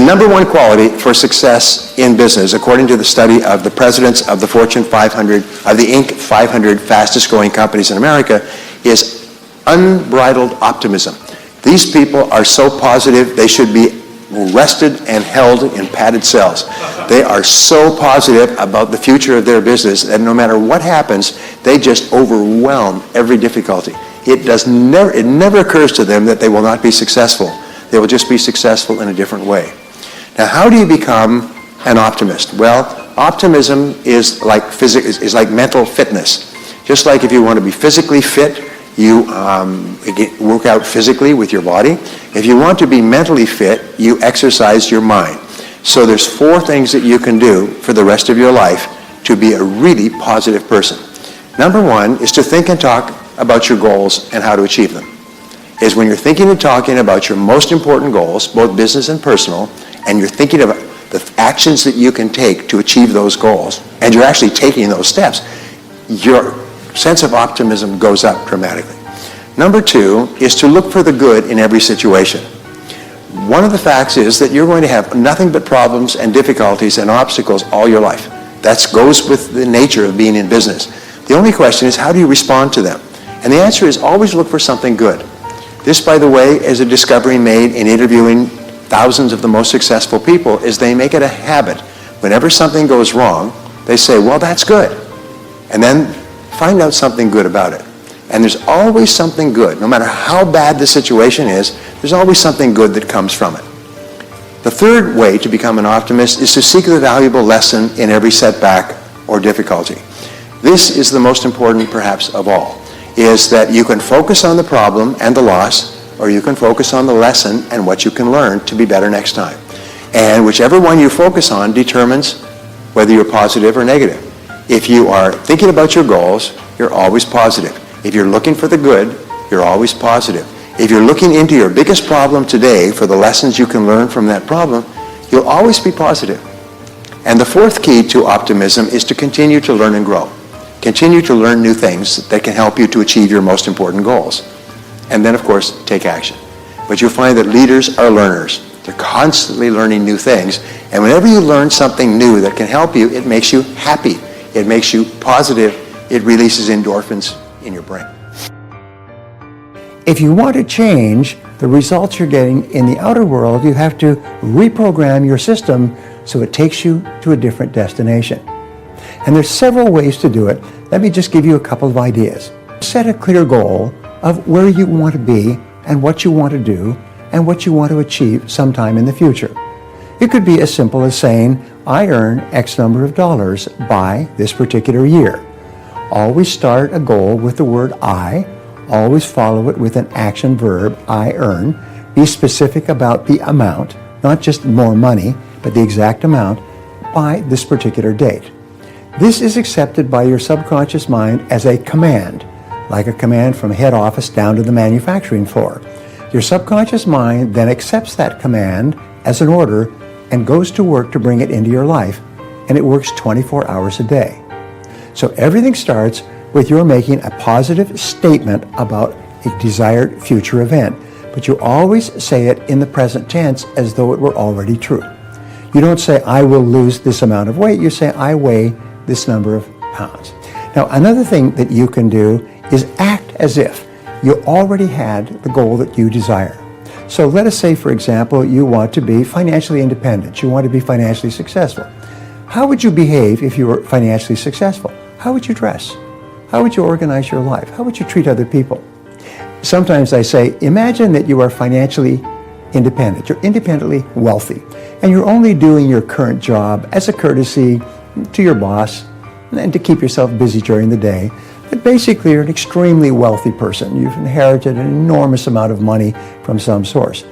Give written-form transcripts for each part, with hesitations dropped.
number one quality for success in business, according to the study of the presidents of the Fortune 500, of the Inc. 500 fastest growing companies in America, is unbridled optimism. These people are so positive they should be arrested and held in padded cells. They are so positive about the future of their business that no matter what happens, they just overwhelm every difficulty. It never occurs to them that they will not be successful. They will just be successful in a different way. Now, how do you become an optimist? Well, optimism is like mental fitness. Just like if you want to be physically fit, you work out physically with your body. If you want to be mentally fit, you exercise your mind. So there's 4 things that you can do for the rest of your life to be a really positive person. Number 1 is to think and talk about your goals and how to achieve them. Is when you're thinking and talking about your most important goals, both business and personal, and you're thinking of the actions that you can take to achieve those goals, and you're actually taking those steps, your sense of optimism goes up dramatically. Number 2 is to look for the good in every situation. One of the facts is that you're going to have nothing but problems and difficulties and obstacles all your life. That goes with the nature of being in business. The only question is, how do you respond to them? And the answer is always look for something good. This, by the way, is a discovery made in interviewing thousands of the most successful people, is they make it a habit. Whenever something goes wrong, they say, well, that's good. And then find out something good about it. And there's always something good. No matter how bad the situation is, there's always something good that comes from it. The third way to become an optimist is to seek the valuable lesson in every setback or difficulty. This is the most important, perhaps, of all, is that you can focus on the problem and the loss, or you can focus on the lesson and what you can learn to be better next time. And whichever one you focus on determines whether you're positive or negative. If you are thinking about your goals, you're always positive. If you're looking for the good, you're always positive. If you're looking into your biggest problem today for the lessons you can learn from that problem, you'll always be positive. And the fourth key to optimism is to continue to learn and grow. Continue to learn new things that can help you to achieve your most important goals. And then, of course, take action. But you'll find that leaders are learners. They're constantly learning new things. And whenever you learn something new that can help you, it makes you happy. It makes you positive. It releases endorphins in your brain. If you want to change the results you're getting in the outer world, you have to reprogram your system so it takes you to a different destination. And there's several ways to do it. Let me just give you a couple of ideas. Set a clear goal of where you want to be and what you want to do and what you want to achieve sometime in the future. It could be as simple as saying, I earn X number of dollars by this particular year. Always start a goal with the word I. Always follow it with an action verb, I earn. Be specific about the amount, not just more money, but the exact amount by this particular date. This is accepted by your subconscious mind as a command, like a command from head office down to the manufacturing floor. Your subconscious mind then accepts that command as an order and goes to work to bring it into your life, and it works 24 hours a day. So everything starts with your making a positive statement about a desired future event, but you always say it in the present tense as though it were already true. You don't say, I will lose this amount of weight. You say, I weigh this number of pounds. Now, another thing that you can do is act as if you already had the goal that you desire. So let us say, for example, you want to be financially independent. You want to be financially successful. How would you behave if you were financially successful? How would you dress? How would you organize your life? How would you treat other people? Sometimes I say, imagine that you are financially independent. You're independently wealthy, and you're only doing your current job as a courtesy to your boss and to keep yourself busy during the day. But basically, you're an extremely wealthy person. You've inherited an enormous amount of money from some source.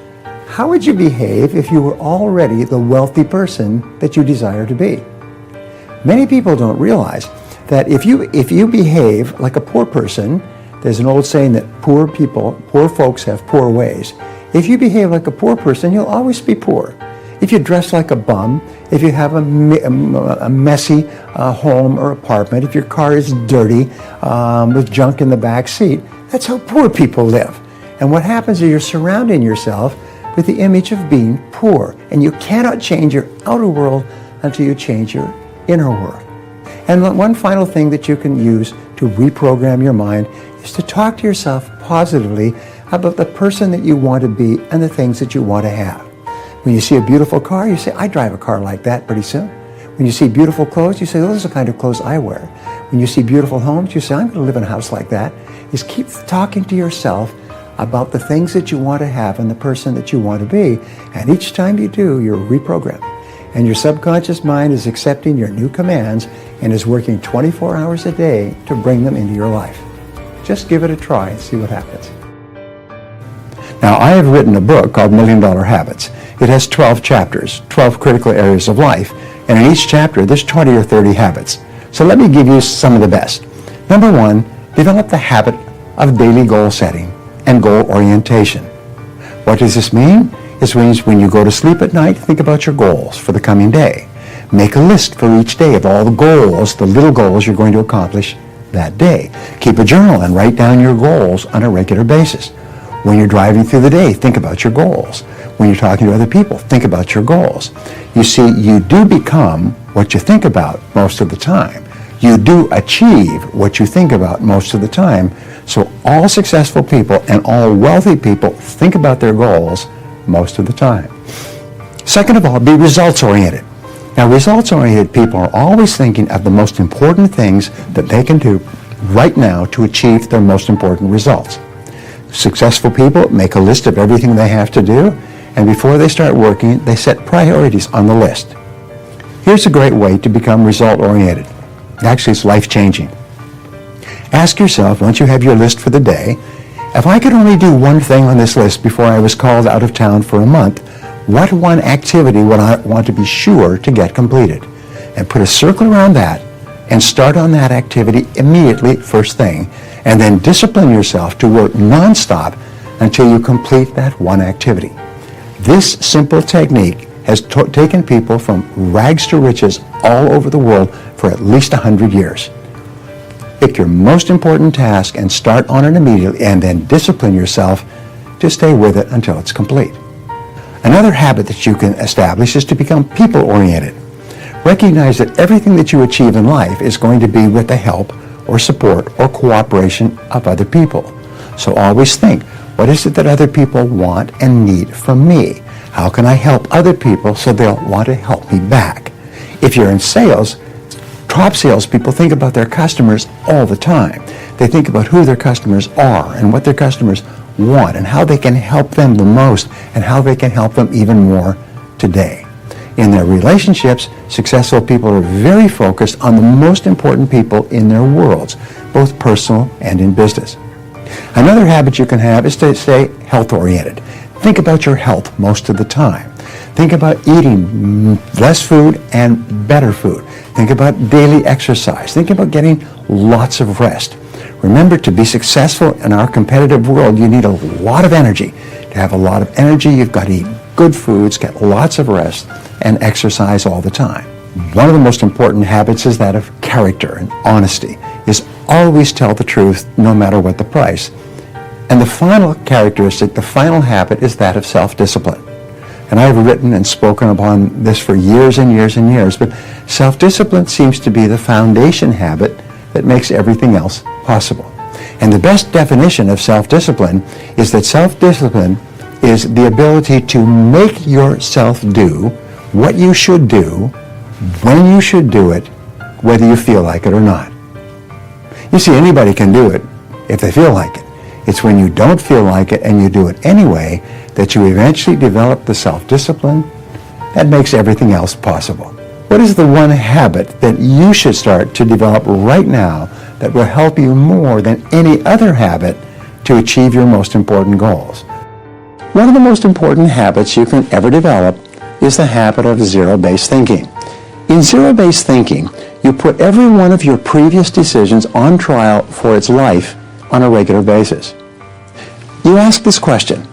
How would you behave if you were already the wealthy person that you desire to be? Many people don't realize that if you behave like a poor person, there's an old saying that poor folks have poor ways. If you behave like a poor person, you'll always be poor. If you dress like a bum, if you have a messy home or apartment, if your car is dirty with junk in the back seat, that's how poor people live. And what happens is you're surrounding yourself with the image of being poor. And you cannot change your outer world until you change your inner world. And one final thing that you can use to reprogram your mind is to talk to yourself positively about the person that you want to be and the things that you want to have. When you see a beautiful car, you say, I drive a car like that pretty soon. When you see beautiful clothes, you say, those are the kind of clothes I wear. When you see beautiful homes, you say, I'm going to live in a house like that. Just keep talking to yourself about the things that you want to have and the person that you want to be. And each time you do, you're reprogrammed. And your subconscious mind is accepting your new commands and is working 24 hours a day to bring them into your life. Just give it a try and see what happens. Now, I have written a book called $1 Million Habits. It has 12 chapters, 12 critical areas of life. And in each chapter, there's 20 or 30 habits. So let me give you some of the best. Number 1, develop the habit of daily goal setting and goal orientation. What does this mean? It means when you go to sleep at night, think about your goals for the coming day. Make a list for each day of all the goals, the little goals you're going to accomplish that day. Keep a journal and write down your goals on a regular basis. When you're driving through the day, think about your goals. When you're talking to other people, think about your goals. You see, you do become what you think about most of the time. You do achieve what you think about most of the time. So all successful people and all wealthy people think about their goals most of the time. Second of all, be results-oriented. Now, results-oriented people are always thinking of the most important things that they can do right now to achieve their most important results. Successful people make a list of everything they have to do, and before they start working, they set priorities on the list. Here's a great way to become result-oriented. Actually, it's life-changing. Ask yourself, once you have your list for the day, if I could only do one thing on this list before I was called out of town for a month, what one activity would I want to be sure to get completed? And put a circle around that and start on that activity immediately, first thing, and then discipline yourself to work nonstop until you complete that one activity. This simple technique has taken people from rags to riches all over the world for at least 100 years. Pick your most important task and start on it immediately, and then discipline yourself to stay with it until it's complete. Another habit that you can establish is to become people-oriented. Recognize that everything that you achieve in life is going to be with the help or support or cooperation of other people. So always think, what is it that other people want and need from me? How can I help other people so they'll want to help me back? If you're in sales, top salespeople think about their customers all the time. They think about who their customers are and what their customers want and how they can help them the most and how they can help them even more today. In their relationships, successful people are very focused on the most important people in their worlds, both personal and in business. Another habit you can have is to stay health-oriented. Think about your health most of the time. Think about eating less food and better food. Think about daily exercise. Think about getting lots of rest. Remember, to be successful in our competitive world, you need a lot of energy. To have a lot of energy, you've got to eat good foods, get lots of rest, and exercise all the time. One of the most important habits is that of character and honesty, is always tell the truth no matter what the price. And the final characteristic, the final habit, is that of self-discipline. And I've written and spoken upon this for years and years and years, but self-discipline seems to be the foundation habit that makes everything else possible. And the best definition of self-discipline is that self-discipline is the ability to make yourself do what you should do, when you should do it, whether you feel like it or not. You see, anybody can do it if they feel like it. It's when you don't feel like it and you do it anyway that you eventually develop the self-discipline that makes everything else possible. What is the one habit that you should start to develop right now that will help you more than any other habit to achieve your most important goals? One of the most important habits you can ever develop is the habit of zero-based thinking. In zero-based thinking, you put every one of your previous decisions on trial for its life on a regular basis. You ask this question: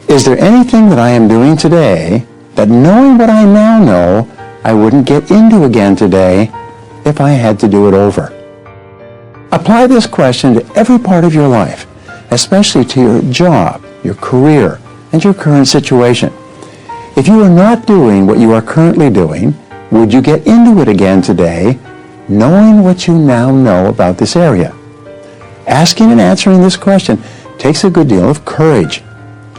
is there anything that I am doing today that, knowing what I now know, I wouldn't get into again today if I had to do it over? Apply this question to every part of your life, especially to your job, your career, and your current situation. If you are not doing what you are currently doing, would you get into it again today, knowing what you now know about this area? Asking and answering this question takes a good deal of courage.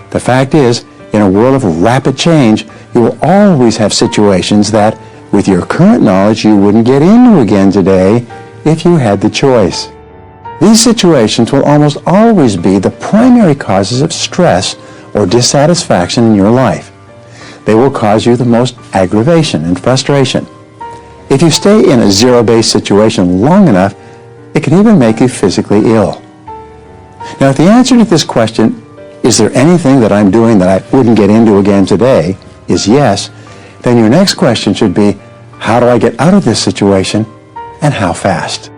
The fact is, in a world of rapid change, you will always have situations that, with your current knowledge, you wouldn't get into again today if you had the choice. These situations will almost always be the primary causes of stress or dissatisfaction in your life. They will cause you the most aggravation and frustration. If you stay in a zero-based situation long enough, it can even make you physically ill. Now, if the answer to this question, is there anything that I'm doing that I wouldn't get into again today, is yes, then your next question should be, how do I get out of this situation, and how fast?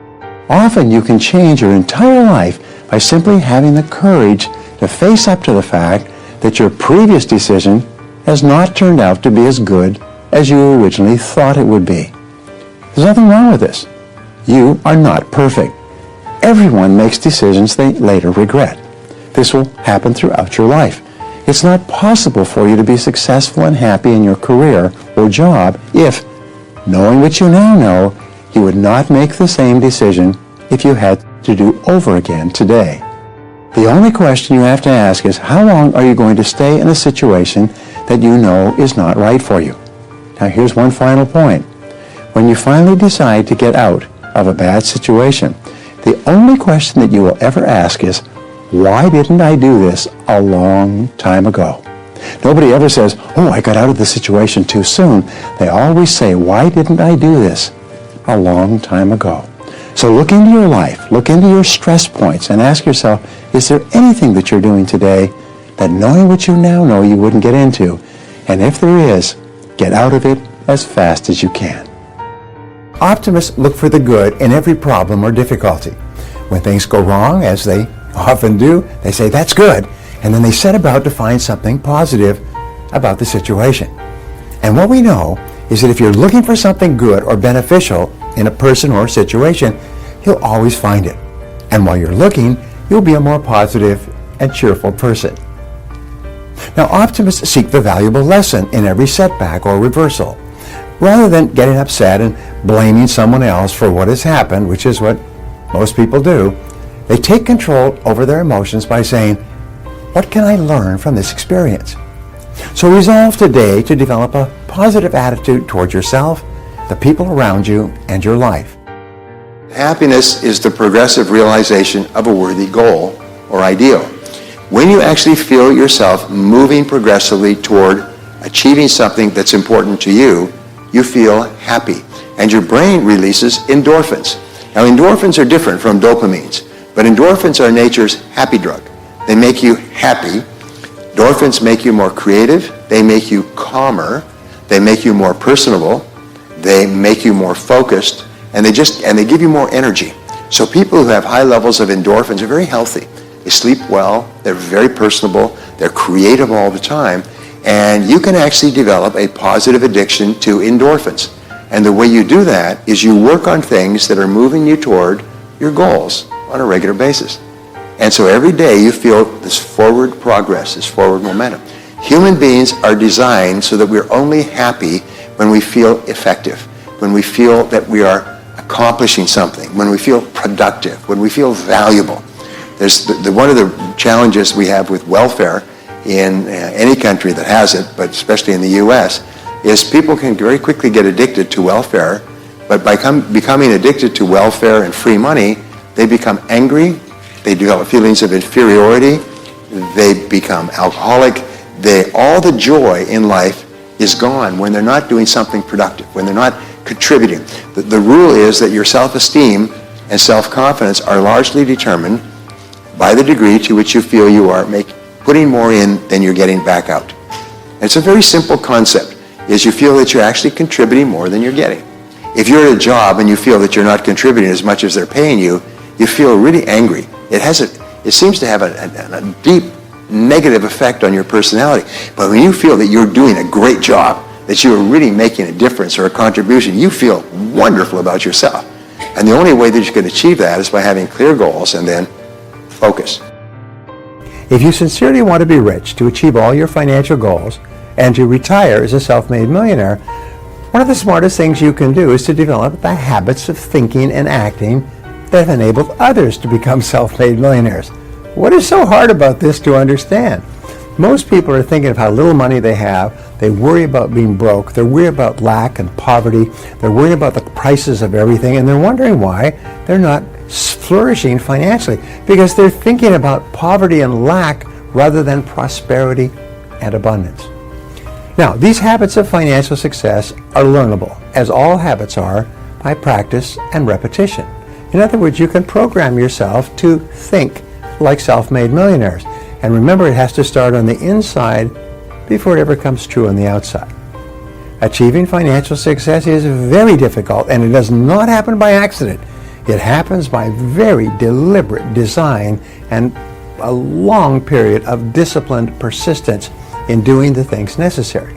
Often you can change your entire life by simply having the courage to face up to the fact that your previous decision has not turned out to be as good as you originally thought it would be. There's nothing wrong with this. You are not perfect. Everyone makes decisions they later regret. This will happen throughout your life. It's not possible for you to be successful and happy in your career or job if, knowing what you now know, you would not make the same decision if you had to do over again today. The only question you have to ask is, how long are you going to stay in a situation that you know is not right for you? Now, here's one final point. When you finally decide to get out of a bad situation, the only question that you will ever ask is, why didn't I do this a long time ago? Nobody ever says, oh, I got out of the situation too soon. They always say, why didn't I do this a long time ago? So look into your life, look into your stress points, and ask yourself, is there anything that you're doing today that, knowing what you now know, you wouldn't get into? And if there is, get out of it as fast as you can. Optimists look for the good in every problem or difficulty. When things go wrong, as they often do, they say, that's good, and then they set about to find something positive about the situation. And what we know is that if you're looking for something good or beneficial in a person or situation, you'll always find it. And while you're looking, you'll be a more positive and cheerful person. Now, optimists seek the valuable lesson in every setback or reversal. Rather than getting upset and blaming someone else for what has happened, which is what most people do, they take control over their emotions by saying, what can I learn from this experience? So resolve today to develop a positive attitude toward yourself, the people around you, and your life. Happiness is the progressive realization of a worthy goal or ideal. When you actually feel yourself moving progressively toward achieving something that's important to you, you feel happy, and your brain releases endorphins. Now, endorphins are different from dopamines, but endorphins are nature's happy drug. They make you happy. Endorphins make you more creative. They make you calmer. They make you more personable. They make you more focused, and they give you more energy. So people who have high levels of endorphins are very healthy. They sleep well. They're very personable. They're creative all the time. And you can actually develop a positive addiction to endorphins. And the way you do that is you work on things that are moving you toward your goals on a regular basis. And so every day you feel this forward progress, this forward momentum. Human beings are designed so that we're only happy when we feel effective, when we feel that we are accomplishing something, when we feel productive, when we feel valuable. There's one of the challenges we have with welfare in any country that has it, but especially in the U.S., is people can very quickly get addicted to welfare, but by becoming addicted to welfare and free money, they become angry, they develop feelings of inferiority, they become alcoholic, all the joy in life is gone when they're not doing something productive, when they're not contributing. The rule is that your self-esteem and self-confidence are largely determined by the degree to which you feel you are putting more in than you're getting back out. And it's a very simple concept, is you feel that you're actually contributing more than you're getting. If you're at a job and you feel that you're not contributing as much as they're paying you, you feel really angry. It seems to have a deep negative effect on your personality. But when you feel that you're doing a great job, that you're really making a difference or a contribution, you feel wonderful about yourself. And the only way that you can achieve that is by having clear goals and then focus. If you sincerely want to be rich, to achieve all your financial goals, and to retire as a self-made millionaire, one of the smartest things you can do is to develop the habits of thinking and acting that have enabled others to become self-made millionaires. What is so hard about this to understand? Most people are thinking of how little money they have. They worry about being broke. They're worried about lack and poverty. They're worried about the prices of everything, and they're wondering why they're not flourishing financially, because they're thinking about poverty and lack rather than prosperity and abundance. Now, these habits of financial success are learnable, as all habits are, by practice and repetition. In other words, you can program yourself to think like self-made millionaires. And remember, it has to start on the inside before it ever comes true on the outside. Achieving financial success is very difficult, and it does not happen by accident. It happens by very deliberate design and a long period of disciplined persistence in doing the things necessary.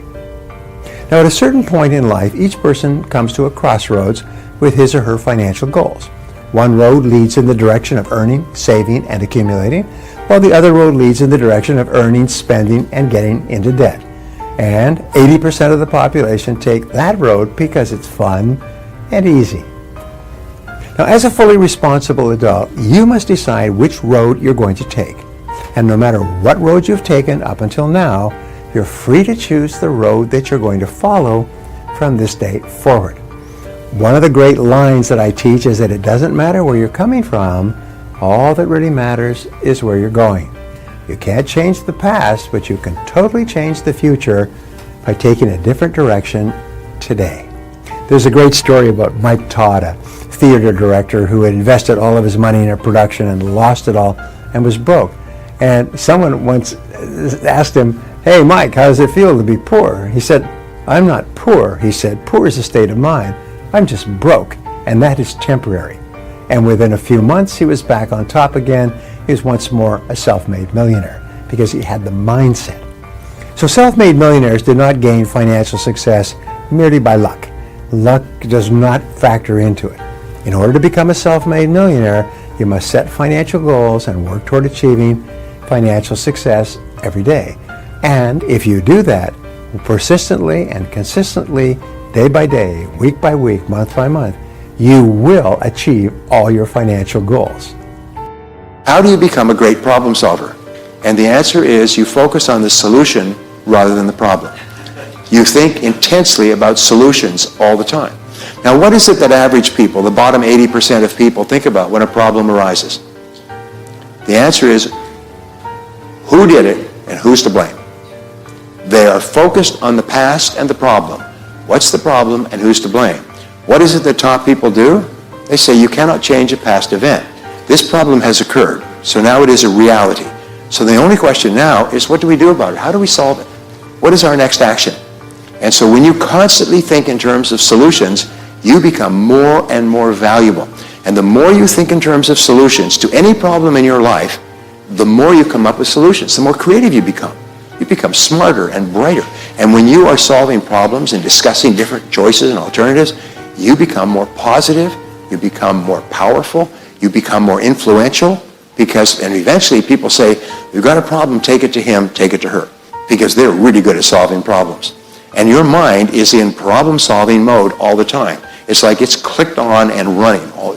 Now, at a certain point in life, each person comes to a crossroads with his or her financial goals. One road leads in the direction of earning, saving, and accumulating, while the other road leads in the direction of earning, spending, and getting into debt. And 80% of the population take that road because it's fun and easy. Now, as a fully responsible adult, you must decide which road you're going to take. And no matter what road you've taken up until now, you're free to choose the road that you're going to follow from this day forward. One of the great lines that I teach is that it doesn't matter where you're coming from. All that really matters is where you're going. You can't change the past, but you can totally change the future by taking a different direction today. There's a great story about Mike Todd, a theater director who had invested all of his money in a production and lost it all and was broke. And someone once asked him, "Hey, Mike, how does it feel to be poor?" He said, "I'm not poor." He said, "Poor is a state of mind. I'm just broke, and that is temporary." And within a few months, he was back on top again. He was once more a self-made millionaire because he had the mindset. So self-made millionaires did not gain financial success merely by luck. Luck does not factor into it. In order to become a self-made millionaire, you must set financial goals and work toward achieving financial success every day. And if you do that persistently and consistently, day by day, week by week, month by month, you will achieve all your financial goals. How do you become a great problem solver? And the answer is you focus on the solution rather than the problem. You think intensely about solutions all the time. Now, what is it that average people, the bottom 80% of people, think about when a problem arises? The answer is who did it and who's to blame. They are focused on the past and the problem. What's the problem and who's to blame? What is it that top people do? They say you cannot change a past event. This problem has occurred, so now it is a reality. So the only question now is, what do we do about it? How do we solve it? What is our next action? And so when you constantly think in terms of solutions, you become more and more valuable. And the more you think in terms of solutions to any problem in your life, the more you come up with solutions, the more creative you become. You become smarter and brighter. And when you are solving problems and discussing different choices and alternatives, you become more positive, you become more powerful, you become more influential, and eventually people say, "You've got a problem, take it to him, take it to her," because they're really good at solving problems. And your mind is in problem-solving mode all the time. It's like it's clicked on and running all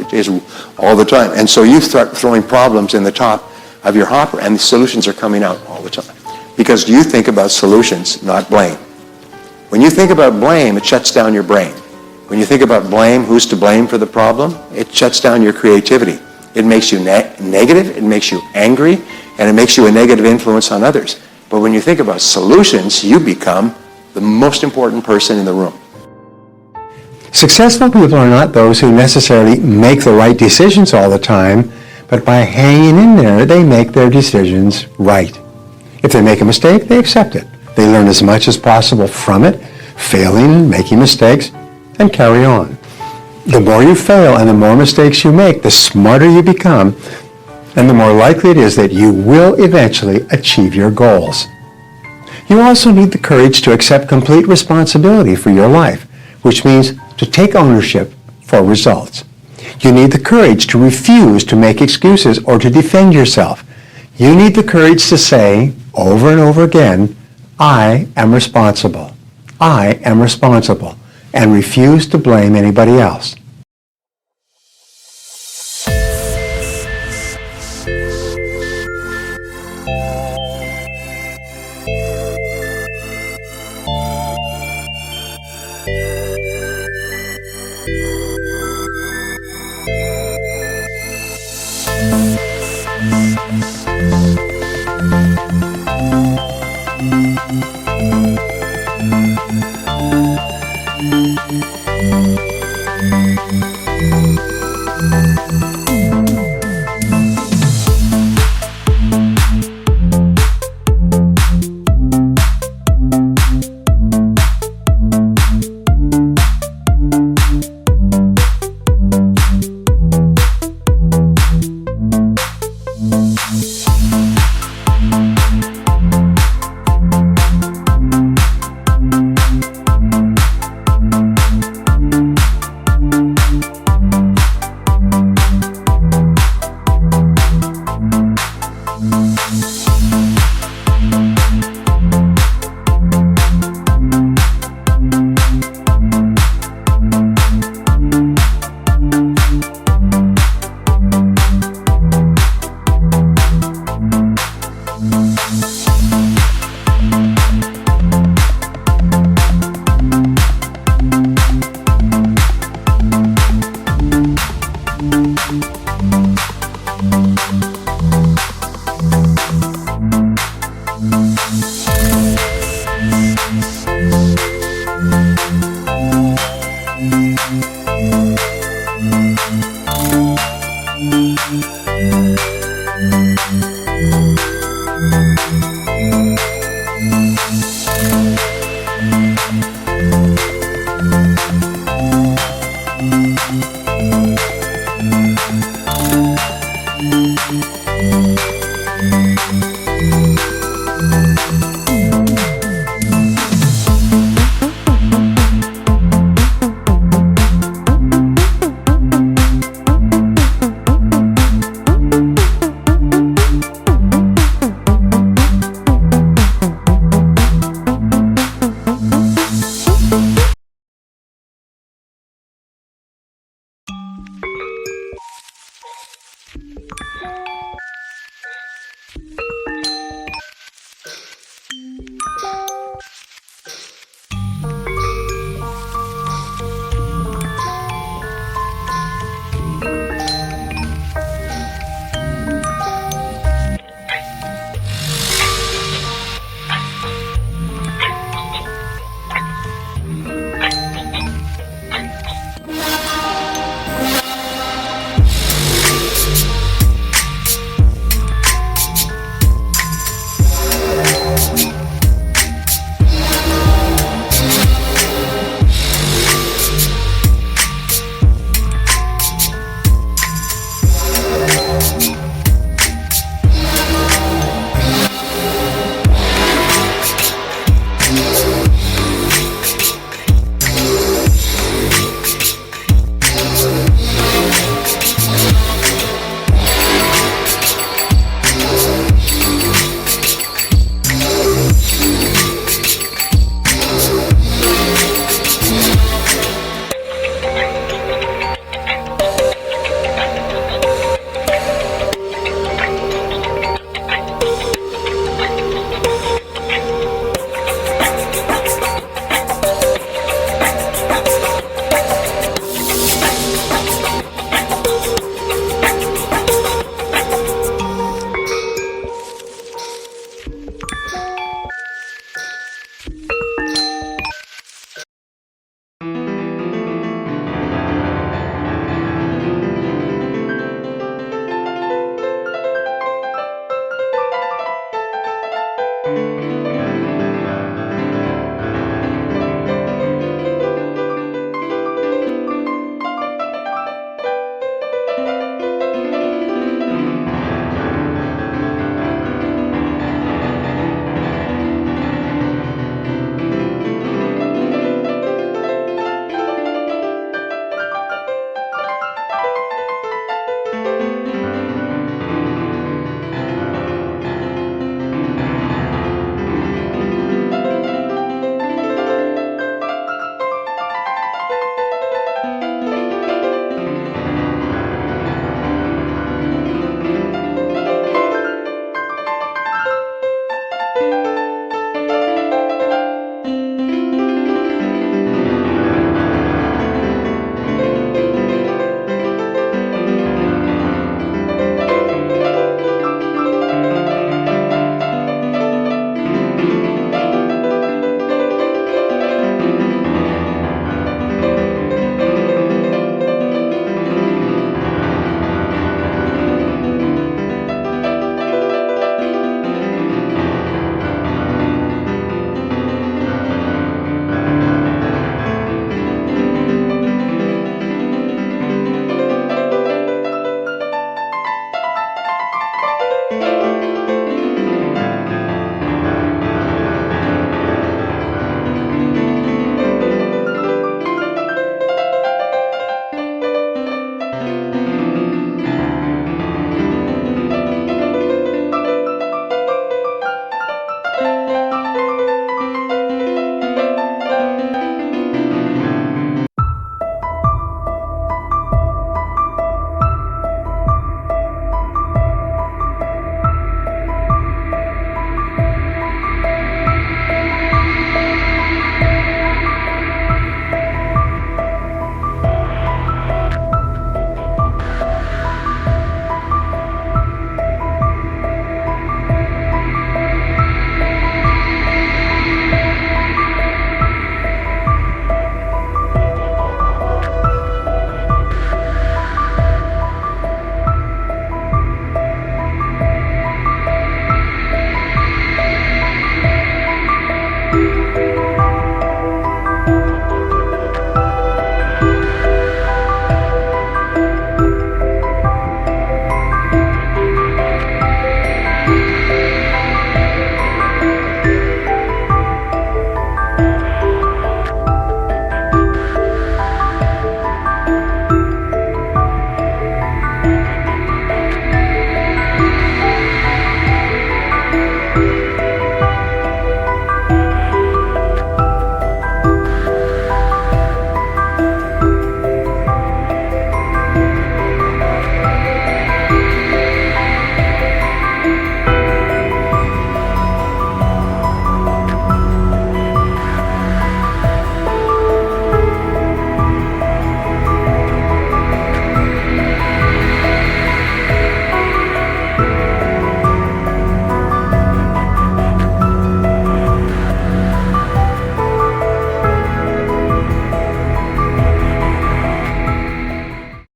the time. And so you start throwing problems in the top of your hopper, and the solutions are coming out all the time. Because you think about solutions, not blame. When you think about blame, it shuts down your brain. When you think about blame, who's to blame for the problem, it shuts down your creativity. It makes you negative, it makes you angry, and it makes you a negative influence on others. But when you think about solutions, you become the most important person in the room. Successful people are not those who necessarily make the right decisions all the time, but by hanging in there, they make their decisions right. If they make a mistake, they accept it. They learn as much as possible from it, failing, making mistakes, and carry on. The more you fail and the more mistakes you make, the smarter you become, and the more likely it is that you will eventually achieve your goals. You also need the courage to accept complete responsibility for your life, which means to take ownership for results. You need the courage to refuse to make excuses or to defend yourself. You need the courage to say, over and over again, I am responsible. I am responsible, and refuse to blame anybody else.